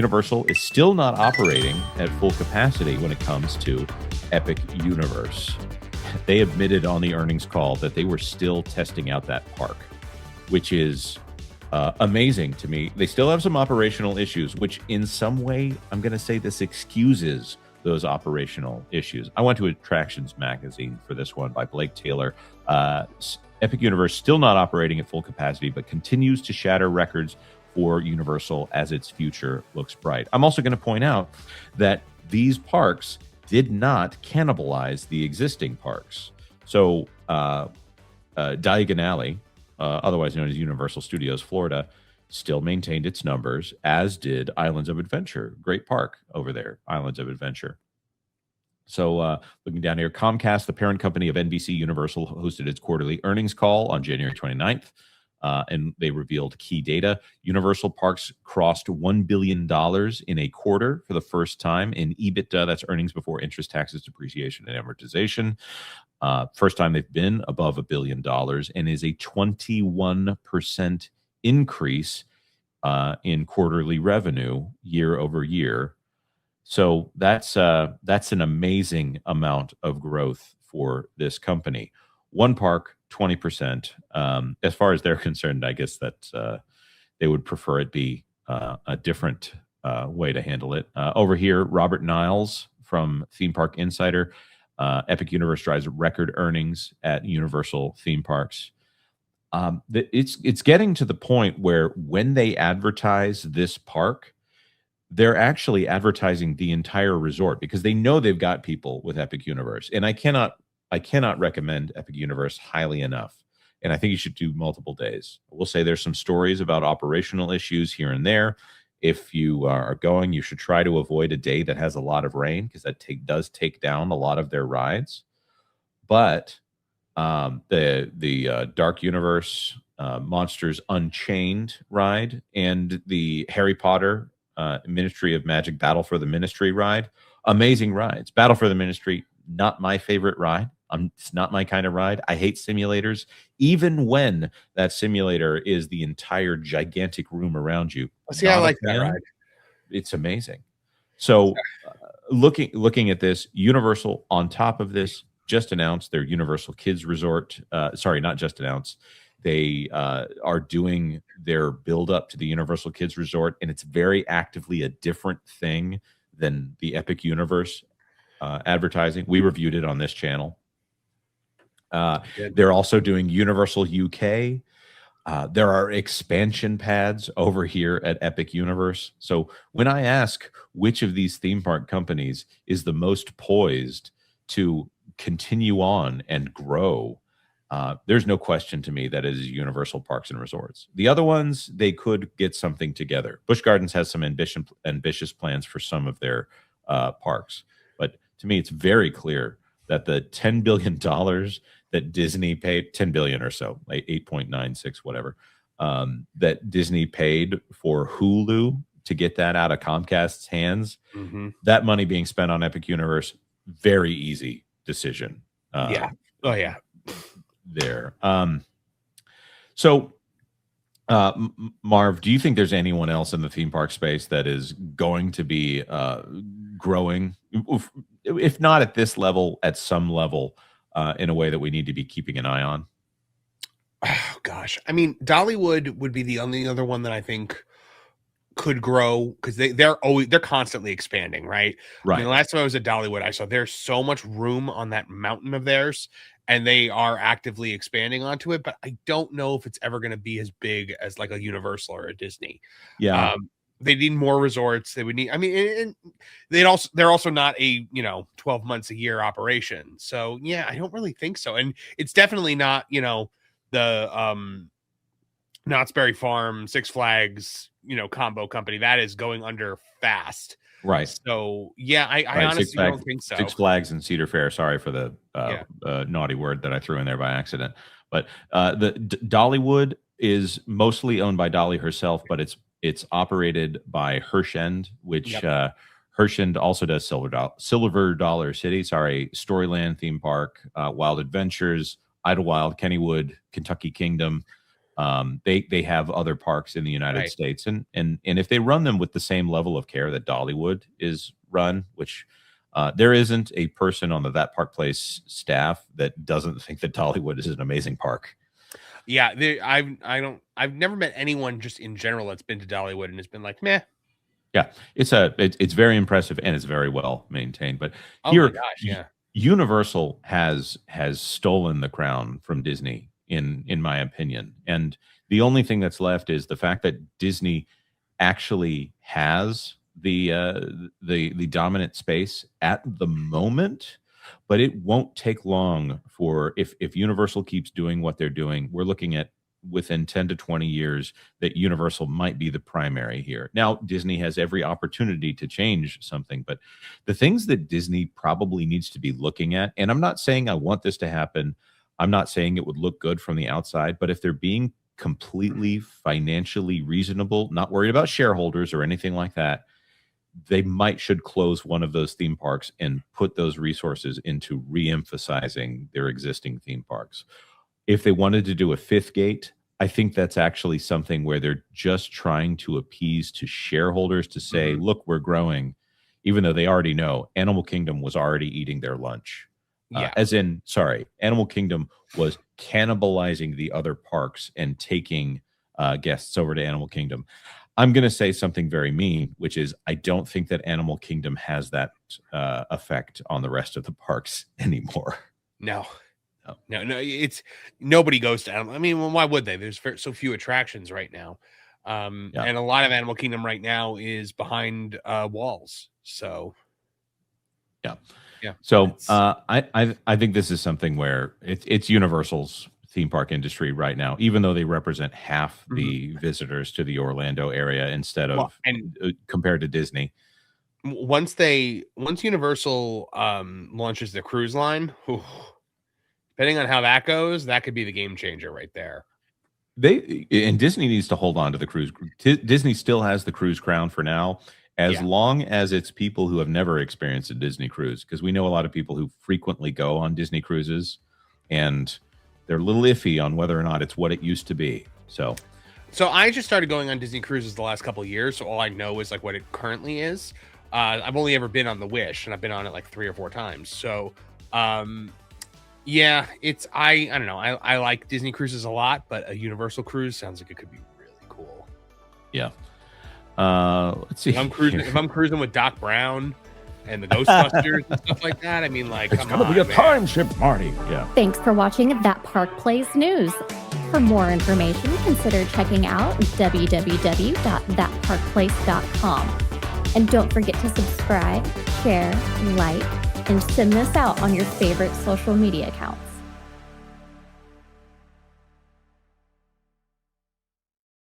Universal is still not operating at full capacity when it comes to Epic Universe. They admitted on the earnings call that they were still testing out that park, which is amazing to me. They still have some operational issues, which in some way, I'm going to say this excuses those operational issues. I went to Attractions Magazine for this one by Blake Taylor. Epic Universe still not operating at full capacity, but continues to shatter records for Universal as its future looks bright. I'm also going to point out that these parks did not cannibalize the existing parks. So Diagon Alley, otherwise known as Universal Studios Florida, still maintained its numbers, as did Islands of Adventure. Great park over there, Islands of Adventure. So looking down here, Comcast, the parent company of NBC Universal, hosted its quarterly earnings call on January 29th. And they revealed key data. Universal Parks crossed $1 billion in a quarter for the first time in EBITDA. That's earnings before interest, taxes, depreciation, and amortization. First time they've been above $1 billion, and is a 21% increase in quarterly revenue year over year. So that's an amazing amount of growth for this company. One park, 20%. As far as they're concerned, I guess that they would prefer it be a different way to handle it. Over here, Robert Niles from Theme Park Insider. Epic Universe drives record earnings at Universal theme parks. It's getting to the point where when they advertise this park, they're actually advertising the entire resort because they know they've got people with Epic Universe. And I cannot recommend Epic Universe highly enough. And I think you should do multiple days. I will say there's some stories about operational issues here and there. If you are going, you should try to avoid a day that has a lot of rain because that does take down a lot of their rides. But the Dark Universe, Monsters Unchained ride, and the Harry Potter Ministry of Magic Battle for the Ministry ride, amazing rides. Battle for the Ministry, not my favorite ride. It's not my kind of ride. I hate simulators, even when that simulator is the entire gigantic room around you. See, I like that ride. It's amazing. So looking at this, Universal on top of this just announced their Universal Kids Resort. Sorry, not just announced. They are doing their build up to the Universal Kids Resort, and it's very actively a different thing than the Epic Universe advertising. We reviewed it on this channel. They're also doing Universal UK. There are expansion pads over here at Epic Universe. So when I ask which of these theme park companies is the most poised to continue on and grow, there's no question to me that it is Universal Parks and Resorts. The other ones, they could get something together. Busch Gardens has some ambitious plans for some of their parks. But to me, it's very clear that the $10 billion that Disney paid, 10 billion or so, like 8.96, whatever, that Disney paid for Hulu to get that out of Comcast's hands, that money being spent on Epic Universe, very easy decision. Yeah. Oh, yeah. There. So, Marv, do you think there's anyone else in the theme park space that is going to be growing, if not at this level, at some level, in a way that we need to be keeping an eye on? Oh, gosh. I mean, Dollywood would be the only other one that I think could grow because they're constantly expanding, right? Right. I mean, the last time I was at Dollywood, I saw there's so much room on that mountain of theirs, and they are actively expanding onto it. But I don't know if it's ever going to be as big as like a Universal or a Disney. Yeah. They need more resorts. They would need, I mean, they're also not a, 12 months a year operation. So yeah, I don't really think so. And it's definitely not, the Knott's Berry Farm, Six Flags, combo company that is going under fast. Right. So yeah, I honestly don't think so. Six Flags and Cedar Fair. Sorry for the naughty word that I threw in there by accident. But the Dollywood is mostly owned by Dolly herself, but it's operated by Hirschend, which Hirschend also does Silver Dollar City, Storyland theme park, Wild Adventures, Idlewild, Kennywood, Kentucky Kingdom, They have other parks in the United Right. States, and if they run them with the same level of care that Dollywood is run, which there isn't a person on the That Park Place staff that doesn't think that Dollywood is an amazing park. Yeah, I've never met anyone just in general that's been to Dollywood and has been like, meh. Yeah, it's very impressive and it's very well maintained. But Oh my here, gosh, yeah. Universal has stolen the crown from Disney, in my opinion. And the only thing that's left is the fact that Disney actually has the dominant space at the moment, but it won't take long for, if Universal keeps doing what they're doing, we're looking at within 10 to 20 years that Universal might be the primary here. Now, Disney has every opportunity to change something, but the things that Disney probably needs to be looking at, and I'm not saying I want this to happen, I'm not saying it would look good from the outside, but if they're being completely financially reasonable, not worried about shareholders or anything like that, they should close one of those theme parks and put those resources into re-emphasizing their existing theme parks. If they wanted to do a fifth gate, I think that's actually something where they're just trying to appease to shareholders to say, Mhm. look, we're growing, even though they already know Animal Kingdom was already eating their lunch. Yeah. Animal Kingdom was cannibalizing the other parks and taking guests over to Animal Kingdom. I'm going to say something very mean, which is I don't think that Animal Kingdom has that effect on the rest of the parks anymore. No. No. No, it's nobody goes to Animal. I mean, well, why would they? There's so few attractions right now. Yeah. And a lot of Animal Kingdom right now is behind walls. So Yeah. yeah. So I think this is something where it's Universal's theme park industry right now, even though they represent half Mhm. the visitors to the Orlando area instead Well, of and compared to Disney. once Universal launches the cruise line, whew, depending on how that goes, that could be the game changer right there. Disney needs to hold on to the cruise. Disney still has the cruise crown for now, as Yeah. long as it's people who have never experienced a Disney cruise, because we know a lot of people who frequently go on Disney cruises, and they're a little iffy on whether or not it's what it used to be. So I just started going on Disney cruises the last couple of years, so all I know is like what it currently is. I've only ever been on the Wish, and I've been on it like 3 or 4 times. So, yeah, it's I don't know. I like Disney cruises a lot, but a Universal cruise sounds like it could be really cool. yeah, let's see. If I'm cruising with Doc Brown and the Ghostbusters and stuff like that, I mean, like, It's come gonna on, be a man. time ship, Marty. Yeah. Thanks for watching That Park Plays News. For more information, consider checking out www.thatparkplace.com. And don't forget to subscribe, share, like, and send this out on your favorite social media accounts.